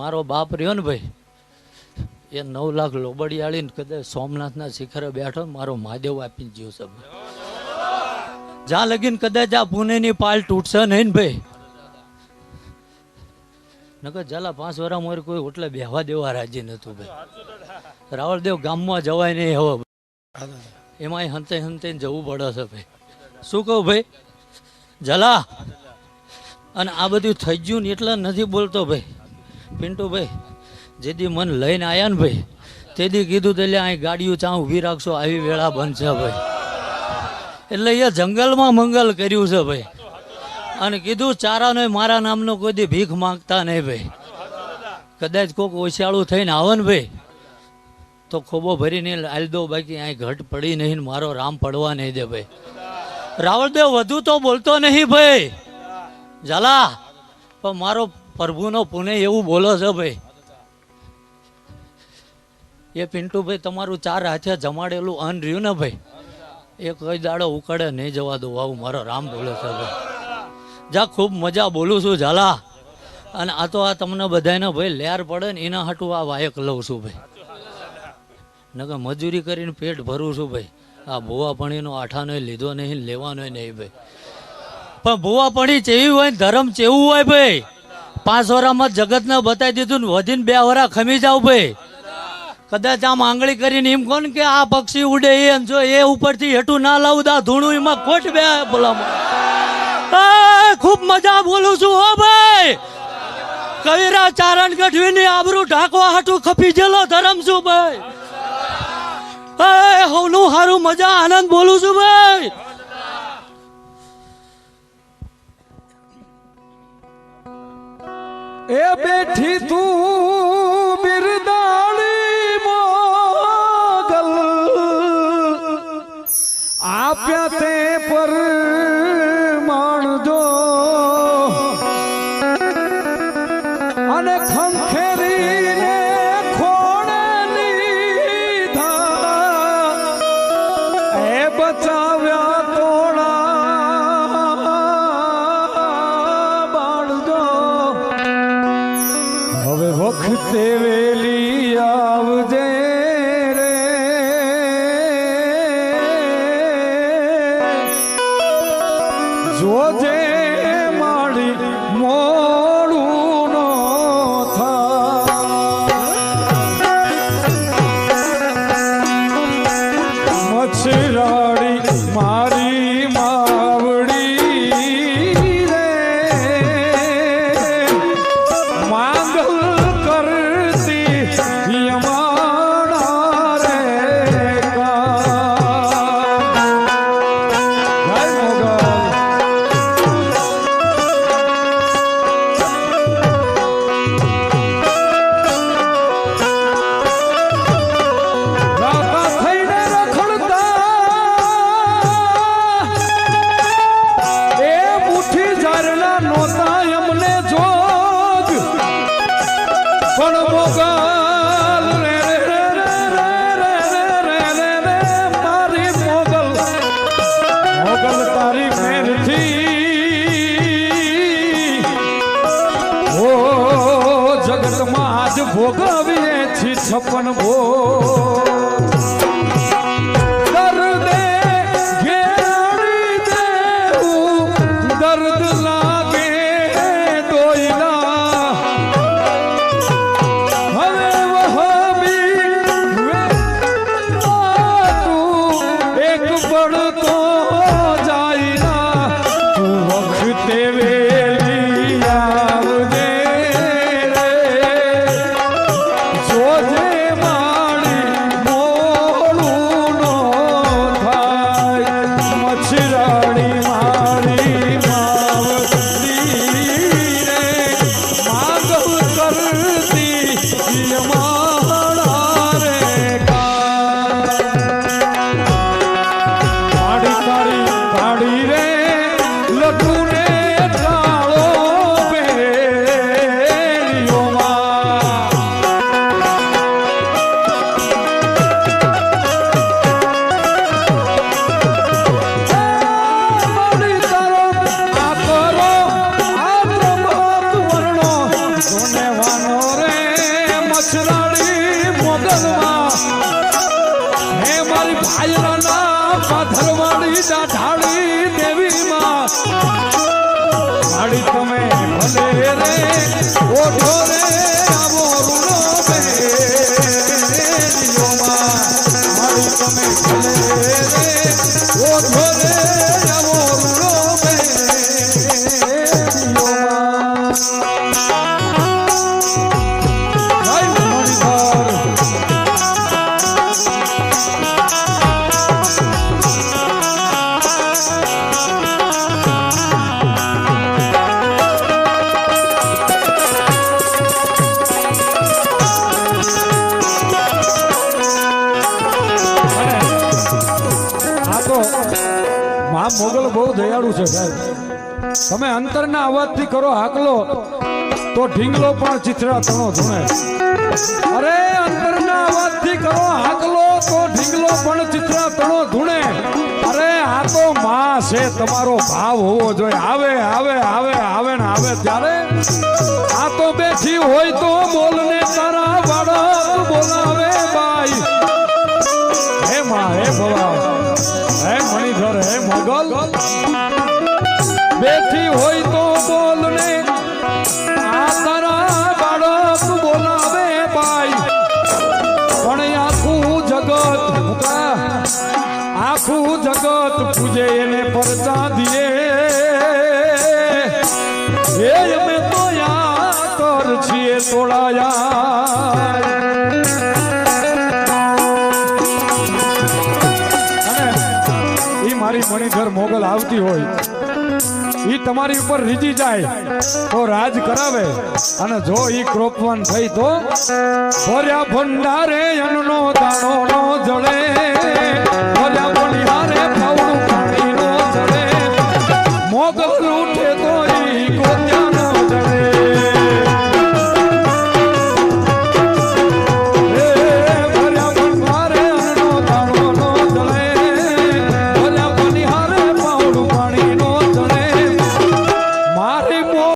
મારો બાપ રહ્યો ને ભાઈ, એ 9 લાખ લોબડિયાળીને કદાચ સોમનાથના શિખરે બેઠો, મારો મહાદેવ આપીને જીવ છે. જ્યાં લગીને કદાચ આ પુણેની પાલ તૂટશે નહીં ને ભાઈ, નકર જલા 5 વર્ષ મોર કોઈ એટલે બેહવા દેવા રાજી નતું ભાઈ. રાવળદેવ ગામમાં જવાય નહીં હવે, એમાં હંતે હંતે જવું પડે છે ભાઈ. શું કહું ભાઈ જલા? અને આ બધું થઈ ગયું ને એટલે નથી બોલતો ભાઈ. પિન્ટુ ભાઈ જેદી મન લઈને આવ્યા ને ભાઈ, તેદી કીધું એટલે અહીં ગાડીઓ ચા ઊભી રાખશો, આવી વેળા બનશે ભાઈ. એટલે એ જંગલમાં મંગલ કર્યું છે ભાઈ. અને કીધું ચારાનો મારા નામનો કોઈ દી ભીખ માંગતા નહીં ભાઈ. કદાચ કોઈક ઓછાળું થઈને આવે ને ભાઈ તો ખોબો ભરીને હાલ દો, બાકી અહીં ઘટ પડી નહીં, મારો રામ પડવા નહીં દે ભાઈ. રાવળદેવ વધુ તો બોલતો નહીં ભાઈ ઝાલા, પણ મારો પ્રભુનો પુણે એવું બોલો છે ભાઈ. એ પિન્ટુ ભાઈ તમારું 4 હાથે જમાડેલું અન્ન રહ્યું ને ભાઈ, એ કઈ દાડો ઉકળે નહીં જવા દો, આવું મારો રામ બોલે છે ભાઈ. જા ખૂબ મજા બોલું છું ઝાલા. અને આ તો આ તમને બધાને ભાઈ લેર પડે ને એના હાટું આ વાયક લઉં છું ભાઈ. નકર મજૂરી કરીને પેટ ભરું છું ભાઈ. આ ભુવાપણીનો આઠાનો લીધો નહીં, લેવાનો નહીં ભાઈ. પણ ભુવાપણી ચેવી હોય ને ધર્મ ચેવું હોય ભાઈ. 5 વર્ષમાં જગતને બતાવી દીધું ને વધીને 2 વર્ષ ખમી જાવ ભાઈ. કદાચ આમ આંગળી કરીને એમ કોણ કે આ પક્ષી ઉડે એમ, જો એ ઉપરથી હેઠું ના લાવું દા ધૂણું એમાં ખોટ બે બોલામાં. ખૂબ મજા બોલું છું હો ભાઈ. કવિરા ચારણ ગઢવીની આબરૂ ઢાંકવા હાટું ખપી ગયેલો ધર્મ છું ભાઈ. હવનું હારું મજા આનંદ બોલું છું ભાઈ. એ બેઠી તું બિરદાળી મોગલ, આપ્યા તે પર માણજો અને ખંખેરીને ખોણે લીધા, એ બચાવ્યા તોળા બાળજો. હવે વખતે વેલી આવજે રે, જોજે માડી મોડું નો થાય. મચ્છરાડી મારી માવડી રે, માંગલ કરતી યમાણા રે રાતા થઈને રખડતા, એ મુઠ્ઠી ઝારના નોતા એમને જોગ, પણ મોગલ રે રે રે રે રે રે રે રે મારી મોગલ, મોગલ તારી મેરથી ઓ જગતમાં આજ ભોગવીએ છી 56 ભોગ. દર્દે ઘેરી દેવું દર્દ લાગે દોયલા, હવે વહબી તું એક પડતો જાય, તું વખતે વેલી આવજે રે, જોજે મારી મોડું પાથરવાળી ઢાળી દેવી માં માડી તમે ભલે રે ઓઢો રે આવો રૂડો બેરિયો માં માડી તમે ભલે રે ઓઢો રે આવો રૂડો બેરિયો માં જય મણિધર મોગલ બહુ દયાળુ છે સાહેબ. તમે અંતરના અવાજથી કરો હાકલો તો ઢીંગલો પણ ચિત્રા તણો ધૂણે. અરે અંતરના અવાજથી કરો હાકલો તો ઢીંગલો પણ ચિત્રા તણો ધૂણે. અરે આ તો માં છે, તમારો ભાવ હોવો જોઈએ. આવે આવે આવે આવે ને આવે ત્યારે આ તો બેઠી હોય તો બોલને તારા બાળક બોલાવે બાઈ. હે માં હે ભવા હે મણિધર હે મોગલ બેઠી હોય તો બોલને આ તારા બાળક બોલાવે બાઈ. પણ આખું જગત પૂજે એને પરચા દીએ. એ અમે તો યાર છીએ તોડાયા. મારી મણિધર મોગલ આવતી હોય ઈ તમારી ઉપર રીજી જાય તો રાજ કરાવે. અને જો ઈ ક્રોપવાન થઈ તો ભર્યા ભંડારે અન્નનો દાણો નો જળે.